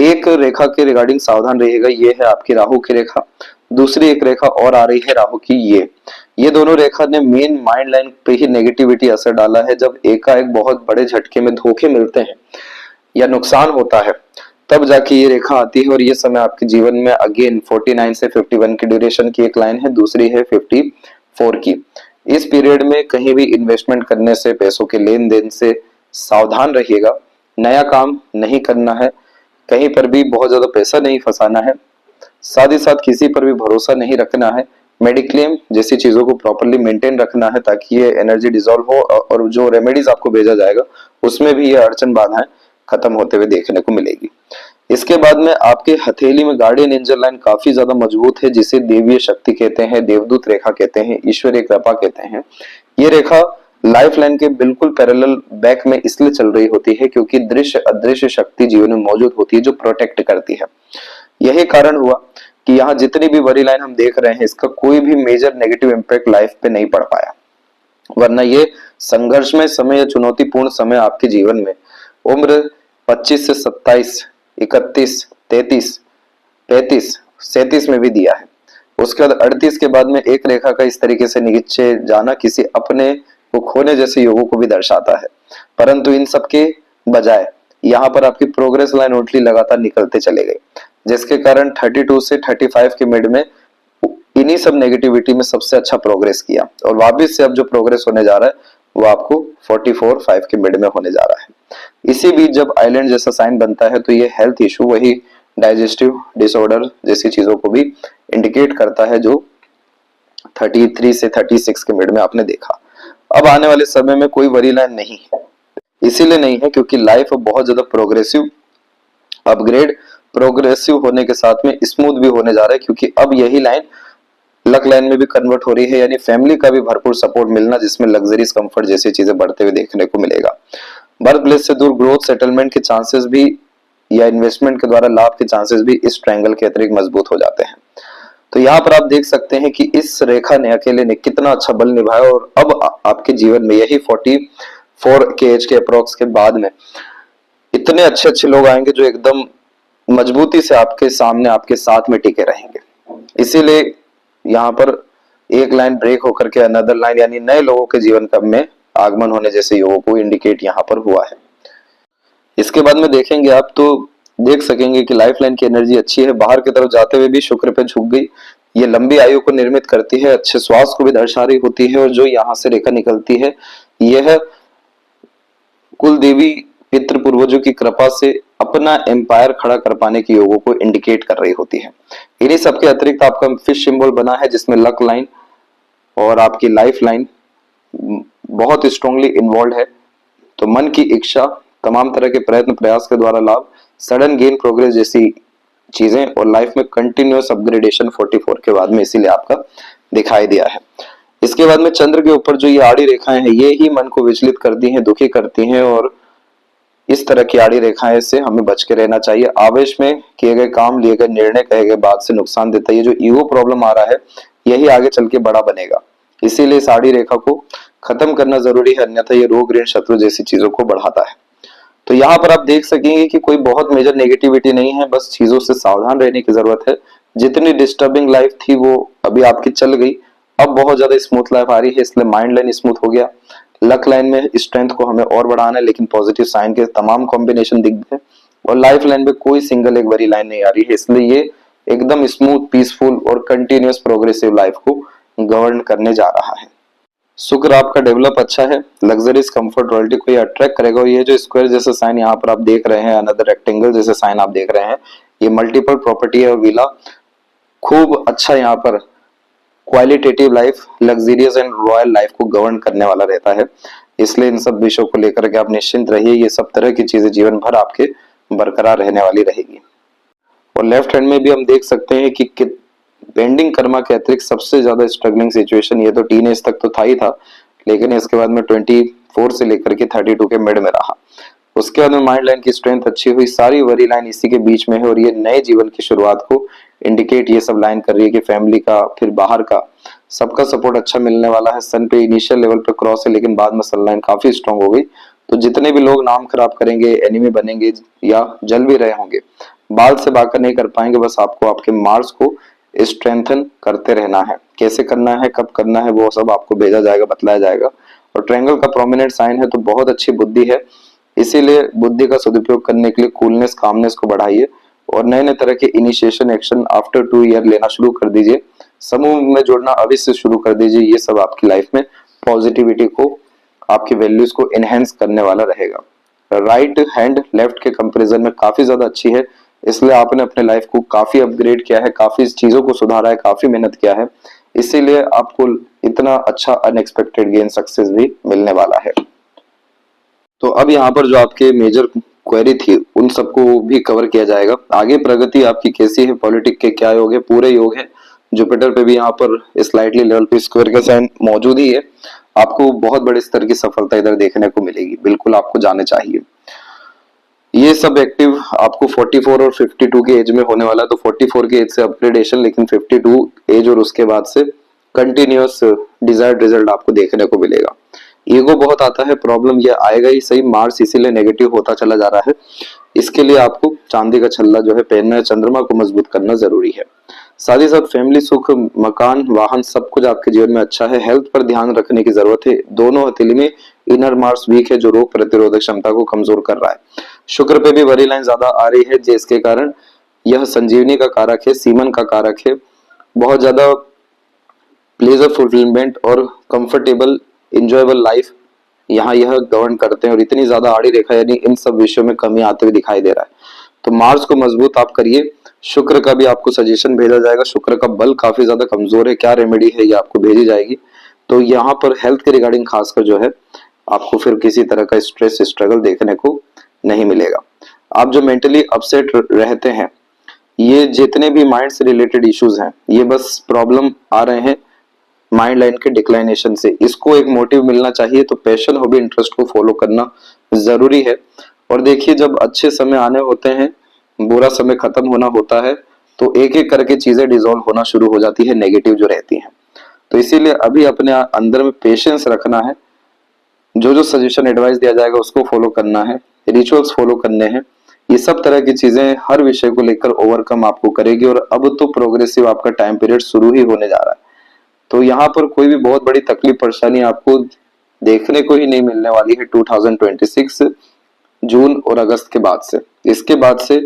एक रेखा के रिगार्डिंग सावधान रहिएगा, ये है आपकी राहु की रेखा। दूसरी एक रेखा और आ रही है राहु की, ये दोनों रेखा ने मेन माइंड लाइन पे ही नेगेटिविटी असर डाला है। जब एकाएक बहुत बड़े झटके में धोखे मिलते हैं या नुकसान होता है, तब जाके ये रेखा आती है। और ये समय आपके जीवन में अगेन 49 से 51 की ड्यूरेशन की एक लाइन है, दूसरी है 54 की। इस पीरियड में कहीं भी इन्वेस्टमेंट करने से, पैसों के लेन देन से सावधान रहिएगा। नया काम नहीं करना है, कहीं पर भी बहुत ज्यादा पैसा नहीं फंसाना है, साथ ही साथ किसी पर भी भरोसा नहीं रखना है। मेडिक्लेम जैसी चीजों को प्रॉपरली मेंटेन रखना है ताकि ये एनर्जी डिसॉल्व हो, और जो रेमेडीज आपको भेजा जाएगा उसमें भी ये अड़चन बाधाएं खत्म होते हुए देखने को मिलेगी। इसके बाद में आपके हथेली में गार्डियन एंजल लाइन काफी ज्यादा मजबूत है, जिसे देवीय शक्ति कहते हैं, देवदूत रेखा कहते हैं, ईश्वरीय कृपा कहते हैं। ये रेखा लाइफ लाइन के बिल्कुल पैरेलल बैक में इसलिए चल रही होती है क्योंकि दृश्य अदृश्य शक्ति जीवन में मौजूद होती है जो प्रोटेक्ट करती है। यही कारण हुआ कि यहाँ जितनी भी बड़ी लाइन हम देख रहे हैं, इसका कोई भी मेजर नेगेटिव इम्पैक्ट लाइफ पे नहीं पड़ पाया। वरना ये संघर्षमय समय या चुनौतीपूर्ण समय आपके जीवन में उम्र 25 से 27, 31, 33, 35, 37 में भी दिया है। उसके बाद 38 के बाद में एक रेखा का इस तरीके से नीचे जाना किसी अपने को खोने जैसे योगों को भी दर्शाता है। परंतु इन सब के बजाय यहाँ पर आपकी प्रोग्रेस लाइन उल्टी लगातार निकलते चले गए, जिसके कारण 32 से 35 के मिड में इन्हीं सब नेगेटिविटी में सबसे अच्छा प्रोग्रेस किया। और वापस से अब जो प्रोग्रेस होने जा रहा है वो आपको 44-5 के मिड में होने जा रहा है। इसी बीच जब आइलैंड जैसा साइन बनता है तो ये हेल्थ इशू, वही डाइजेस्टिव डिसऑर्डर जैसी चीजों को भी इंडिकेट करता है, जो 33 से 36 के मिड में आपने देखा। अब आने वाले समय में कोई वरी लाइन नहीं है, इसीलिए नहीं है क्योंकि लाइफ अब बहुत ज्यादा प्रोग्रेसिव, अपग्रेड प्रोग्रेसिव होने के साथ में स्मूथ भी होने जा रहा है, क्योंकि अब यही लाइन लक लाइन में भी कन्वर्ट हो रही है, यानी फैमिली का भी भरपूर सपोर्ट मिलना, जिसमें लग्जरीज, कंफर्ट जैसी चीजें बढ़ते हुए देखने को मिलेगा। बर्थ प्लेस से दूर ग्रोथ, सेटलमेंट के चांसेस भी या इन्वेस्टमेंट के द्वारा लाभ के चांसेस भी इस ट्रायंगल के अतिरिक्त मजबूत हो जाते हैं। तो यहाँ पर आप देख सकते हैं कि इस रेखा ने अकेले ने कितना अच्छा बल निभाया, और अब आपके जीवन में यही 44 के एज के अप्रोक्स के बाद में इतने अच्छे अच्छे लोग आएंगे जो एकदम मजबूती से आपके सामने, आपके साथ में टिके रहेंगे। इसीलिए यहाँ पर एक लाइन ब्रेक होकर के अनदर लाइन, यानी नए लोगों के जीवन कब में आगमन होने जैसे योगों को इंडिकेट यहाँ पर हुआ है। इसके बाद में देखेंगे आप तो देख सकेंगे कि लाइफ लाइन की एनर्जी अच्छी है, बाहर की तरफ जाते हुए भी शुक्र पे झुक गई। ये लंबी आयु को निर्मित करती है, अच्छे स्वास्थ्य को भी दर्शा रही होती है, और जो यहाँ से रेखा निकलती है यह कुल देवी पितृ पूर्वजों की कृपा से अपना एम्पायर खड़ा कर पाने के योगों को इंडिकेट कर रही होती है। इन्हीं सबके अतिरिक्त आपका फिश सिंबल बना है, जिसमें लक लाइन और आपकी लाइफ लाइन बहुत स्ट्रांगली इन्वॉल्व है। तो मन की इच्छा, तमाम तरह के प्रयत्न प्रयास के द्वारा लाभ, सडन गेन, प्रोग्रेस जैसी चीजें, और लाइफ में कंटिन्यूअस अपग्रेडेशन 44 के बाद में इसीलिए आपका दिखाई दिया है। इसके बाद में चंद्र के ऊपर जो ये आड़ी रेखाएं हैं, ये ही मन को विचलित करती हैं, दुखी करती हैं, और इस तरह की आड़ी रेखाएं से हमें बच के रहना चाहिए। आवेश में किए गए काम, लिए गए निर्णय, कहे गए बात से नुकसान देता है। ये जो ईगो प्रॉब्लम आ रहा है यही आगे चल के बड़ा बनेगा, इसीलिए इस आड़ी रेखा को खत्म करना जरूरी है, अन्यथा ये रोग, ऋण, शत्रु जैसी चीजों को बढ़ाता है। तो यहाँ पर आप देख सकेंगे कि कोई बहुत मेजर नेगेटिविटी नहीं है, बस चीजों से सावधान रहने की जरूरत है। जितनी डिस्टर्बिंग लाइफ थी वो अभी आपकी चल गई, अब बहुत ज्यादा स्मूथ लाइफ आ रही है, इसलिए माइंड लाइन स्मूथ हो गया। लक लाइन में स्ट्रेंथ को हमें और बढ़ाना है, लेकिन पॉजिटिव साइन के तमाम कॉम्बिनेशन दिख गए, और लाइफ लाइन में कोई सिंगल एक बड़ी लाइन नहीं आ रही है, इसलिए ये एकदम स्मूथ, पीसफुल और कंटिन्यूअस प्रोग्रेसिव लाइफ को गवर्न करने जा रहा है। शुक्र आपका डेवलप अच्छा है, लग्जरीज कंफर्ट रॉयल्टी को ये अट्रैक्ट करेगा। और ये जो स्क्वायर जैसे साइन यहाँ पर आप देख रहे हैं, अनदर रेक्टेंगल जैसे साइन आप देख रहे हैं, ये मल्टीपल प्रॉपर्टी है। विला खूब अच्छा यहाँ पर qualitative life, luxurious and royal life को गवर्न करने वाला रहता है। इसलिए इन सब विषयों को लेकर के आप निश्चिंत रहिए, ये सब तरह की चीजें जीवन भर आपके बरकरार रहने वाली रहेगी। और लेफ्ट हैंड में भी हम देख सकते हैं कि पेंडिंग कर्मा के अतिरिक्त सबसे ज्यादा स्ट्रगलिंग सिचुएशन, ये तो टीनेज तक तो था ही था, लेकिन इसके बाद में 24 से लेकर के 32 के मिड में रहा। उसके बाद में माइंड लाइन की स्ट्रेंथ अच्छी हुई, सारी वरी लाइन इसी के बीच में है। और ये नए जीवन की शुरुआत को इंडिकेट ये सब लाइन कर रही है कि फैमिली का, फिर बाहर का, सबका सपोर्ट अच्छा मिलने वाला है। सन पे इनिशियल लेवल पे क्रॉस है, लेकिन बाद में सन लाइन काफी स्ट्रांग हो गई। तो जितने भी लोग नाम खराब करेंगे, एनिमी बनेंगे या जल भी रहे होंगे, बाल से बाकर नहीं कर पाएंगे। बस आपको आपके मार्स को स्ट्रेंथन करते रहना है। कैसे करना है, कब करना है, वो सब आपको भेजा जाएगा, बतलाया जाएगा। और ट्रायंगल का प्रोमिनेंट साइन है, तो बहुत अच्छी बुद्धि है, इसीलिए बुद्धि का सदुपयोग करने के लिए कूलनेस, कामनेस को बढ़ाइए और नए नए तरह के इनिशिएशन एक्शन आफ्टर 2 ईयर लेना शुरू कर दीजिए। समूह में जुड़ना अभी से शुरू कर दीजिए। ये सब आपकी लाइफ में पॉजिटिविटी को, आपकी वैल्यूज को एनहेंस करने वाला रहेगा। राइट हैंड लेफ्ट के कंपैरिजन में काफी ज्यादा अच्छी है, इसलिए आपने अपने लाइफ को काफी अपग्रेड किया है, काफी चीजों को सुधारा है, काफी मेहनत किया है, इसीलिए आपको इतना अच्छा अनएक्सपेक्टेड गेन सक्सेस भी मिलने वाला है। तो अब यहाँ पर जो आपके मेजर क्वेरी थी उन सबको भी कवर किया जाएगा। आगे प्रगति आपकी कैसी है, पॉलिटिक के क्या योग है, पूरे योग है। जुपिटर पे भी यहाँ पर स्लाइटली लेवल पे स्क्वायर का साइन मौजूद ही है। आपको बहुत बड़े स्तर की सफलता इधर देखने को मिलेगी, बिल्कुल आपको जाने चाहिए। ये सब एक्टिव आपको 44 और 52 के एज में होने वाला है। तो 44 के एज से अपग्रेडेशन, लेकिन 52 एज और उसके बाद से कंटिन्यूअस डिजायर्ड रिजल्ट आपको देखने को मिलेगा। ईगो बहुत आता है, प्रॉब्लम ये आएगा ही सही। मार्स इसीलिए नेगेटिव होता चला जा रहा है, इसके लिए आपको चांदी का छल्ला जो है पहनना है, चंद्रमा को मजबूत करना जरूरी है। साथ ही साथ फैमिली सुख, मकान, वाहन सब कुछ आपके जीवन में अच्छा है। हेल्थ पर ध्यान रखने की जरूरत है। दोनों हथेली में इनर मार्स वीक है, जो रोग प्रतिरोधक क्षमता को कमजोर कर रहा है। शुक्र पे भी वरी लाइन ज्यादा आ रही है, जिसके कारण यह संजीवनी का कारक है, सीमन का कारक है। बहुत ज्यादा प्लेजर फुलफिलमेंट और कंफर्टेबल इंजॉयबल लाइफ यहाँ यह गवर्न करते हैं। और इतनी ज्यादा आड़ी रेखा यानी इन सब विषयों में कमी आते हुए दिखाई दे रहा है। तो मार्स को मजबूत आप करिए। शुक्र का भी आपको सजेशन भेजा जाएगा। शुक्र का बल काफी ज्यादा कमजोर है, क्या रेमेडी है ये आपको भेजी जाएगी। तो यहाँ पर हेल्थ के रिगार्डिंग खासकर जो है आपको फिर किसी तरह का स्ट्रेस, स्ट्रगल देखने को नहीं मिलेगा। आप जो मेंटली अपसेट रहते हैं, ये जितने भी माइंड से रिलेटेड इश्यूज हैं, ये बस प्रॉब्लम आ रहे हैं माइंड लाइन के डिक्लाइनेशन से। इसको एक मोटिव मिलना चाहिए, तो पैशन, हॉबी, इंटरेस्ट को फॉलो करना जरूरी है। और देखिए, जब अच्छे समय आने होते हैं, बुरा समय खत्म होना होता है, तो एक एक करके चीजें डिसॉल्व होना शुरू हो जाती है, नेगेटिव जो रहती हैं। तो इसीलिए अभी अपने अंदर में पेशेंस रखना है। जो जो सजेशन, एडवाइस दिया जाएगा उसको फॉलो करना है, रिचुअल्स फॉलो करने हैं। ये सब तरह की चीजें हर विषय को लेकर ओवरकम आपको करेगी। और अब तो प्रोग्रेसिव आपका टाइम पीरियड शुरू ही होने जा रहा है। तो यहाँ पर कोई भी बहुत बड़ी तकलीफ, परेशानी आपको देखने को ही नहीं मिलने वाली है 2026 जून और अगस्त के बाद से। इसके बाद से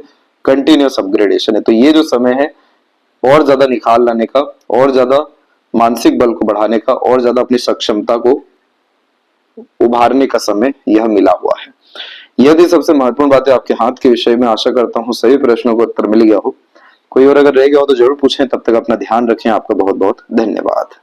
कंटिन्यूअस अपग्रेडेशन है। तो ये जो समय है और ज्यादा निखार लाने का, और ज्यादा मानसिक बल को बढ़ाने का, और ज्यादा अपनी सक्षमता को उभारने का समय यह मिला हुआ है। यदि सबसे महत्वपूर्ण बात है आपके हाथ के विषय में, आशा करता हूँ सभी प्रश्नों को उत्तर मिल गया हो। कोई और अगर रह गया हो तो जरूर पूछें। तब तक अपना ध्यान रखें। आपका बहुत बहुत धन्यवाद।